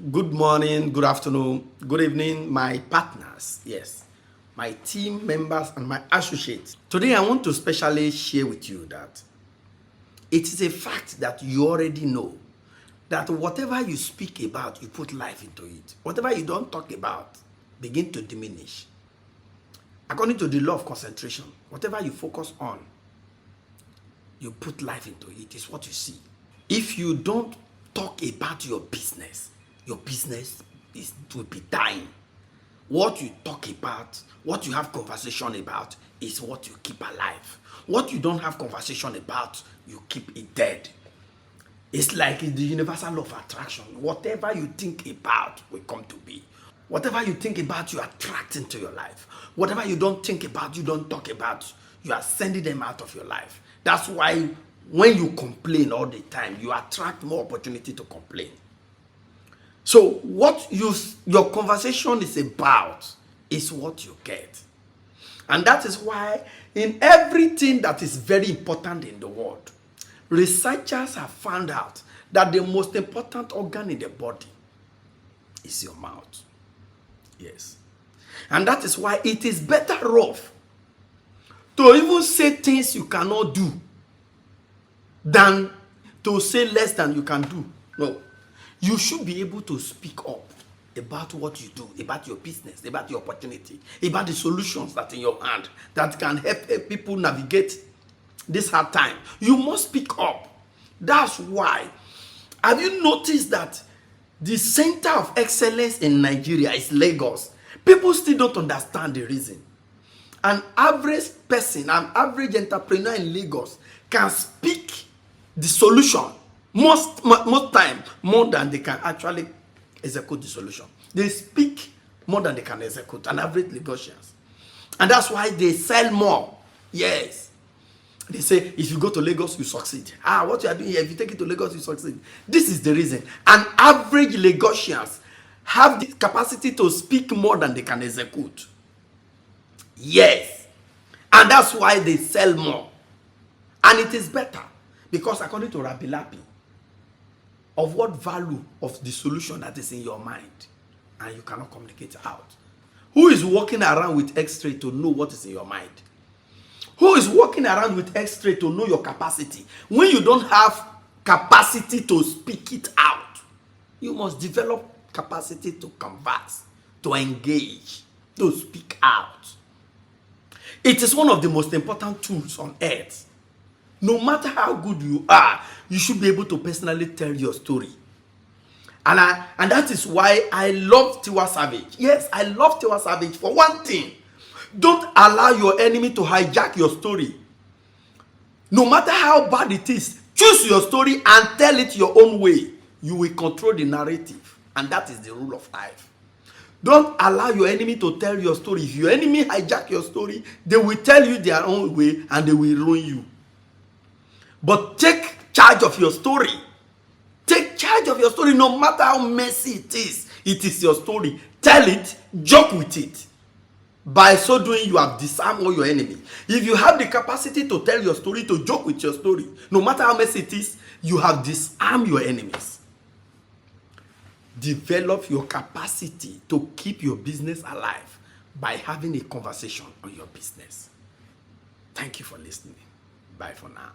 Good morning, good afternoon, good evening, my partners, yes, my team members and my associates. Today, I want to specially share with you that it is a fact that you already know that whatever you speak about, you put life into it. Whatever you don't talk about, begin to diminish. According to the law of concentration, whatever you focus on, you put life into it, is what you see. If you don't talk about your business will be dying. What you talk about, what you have conversation about, is what you keep alive. What you don't have conversation about, you keep it dead. It's like the universal law of attraction. Whatever you think about will come to be. Whatever you think about, you attract into your life. Whatever you don't think about, you don't talk about, you are sending them out of your life. That's why when you complain all the time, you attract more opportunity to complain. So what your conversation is about is what you get. And that is why in everything that is very important in the world, researchers have found out that the most important organ in the body is your mouth. Yes. And that is why it is better off to even say things you cannot do than to say less than you can do. No. You should be able to speak up about what you do, about your business, about your opportunity, about the solutions that are in your hand that can help people navigate this hard time. You must speak up. That's why. Have you noticed that the center of excellence in Nigeria is Lagos? People still don't understand the reason. An average person, an average entrepreneur in Lagos can speak the solution most time more than they can actually execute the solution. They speak more than they can execute, an average Lagosians. And that's why they sell more. Yes. They say, if you go to Lagos, you succeed. What you are doing here, if you take it to Lagos, you succeed. This is the reason. An average Lagosians have the capacity to speak more than they can execute. Yes. And that's why they sell more. And it is better. Because according to Rabbi Lapi, of what value of the solution that is in your mind and you cannot communicate out? Who is walking around with X-ray to know what is in your mind? Who is walking around with X-ray to know your capacity? When you don't have capacity to speak it out, you must develop capacity to converse, to engage, to speak out. It is one of the most important tools on earth. No matter how good you are, you should be able to personally tell your story. And that is why I love Tiwa Savage. Yes, I love Tiwa Savage for one thing. Don't allow your enemy to hijack your story. No matter how bad it is, choose your story and tell it your own way. You will control the narrative. And that is the rule of life. Don't allow your enemy to tell your story. If your enemy hijack your story, they will tell you their own way and they will ruin you. But take charge of your story. Take charge of your story no matter how messy it is. It is your story. Tell it, joke with it. By so doing, you have disarmed all your enemy. If you have the capacity to tell your story, to joke with your story, no matter how messy it is, you have disarmed your enemies. Develop your capacity to keep your business alive by having a conversation on your business. Thank you for listening. Bye for now.